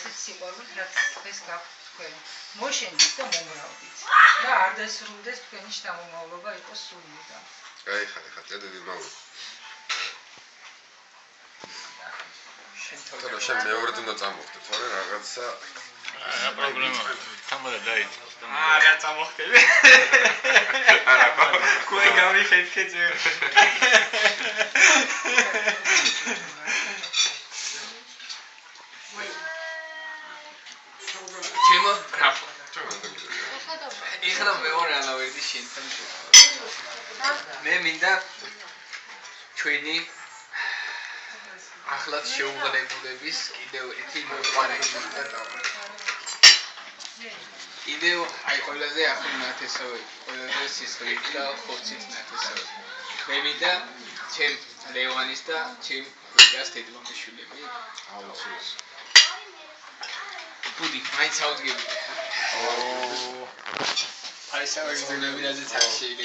ესეც სიყვარულით, რაც დღეს გაქვთ თქვენ. მოშენდით და მომგრავდით. და არ დასრულდეს თქვენი შთამომავლობა იყოს სულიდან. აი ხა დიდი მადლობა. თორე შენ მეორედ უნდა წამოხდე, თორე რაღაცა არა პრობლემაა. თამარა დაიწყოს და რა წამოხდები? არა, კუე გამიხეთქეძე. ჩემო გრაფო. ეხლა მეორე ალავერდი შენთან. მე მინდა ჩვენი ახლად შეუღლებულების კიდევ ერთი მოყვარული და კიდევ აი ყველაზე ახალ ნათესავი, ყველაზე სისხლით და ხორცით ნათესავი. მე მინდა ჩემ ლევანის და ჩემ გიგას დედმამიშვილები აუცილებლად. ბუდი, მაინც ავდგები. აი საერთოდ ზენები რაზეც არ შეიძლება.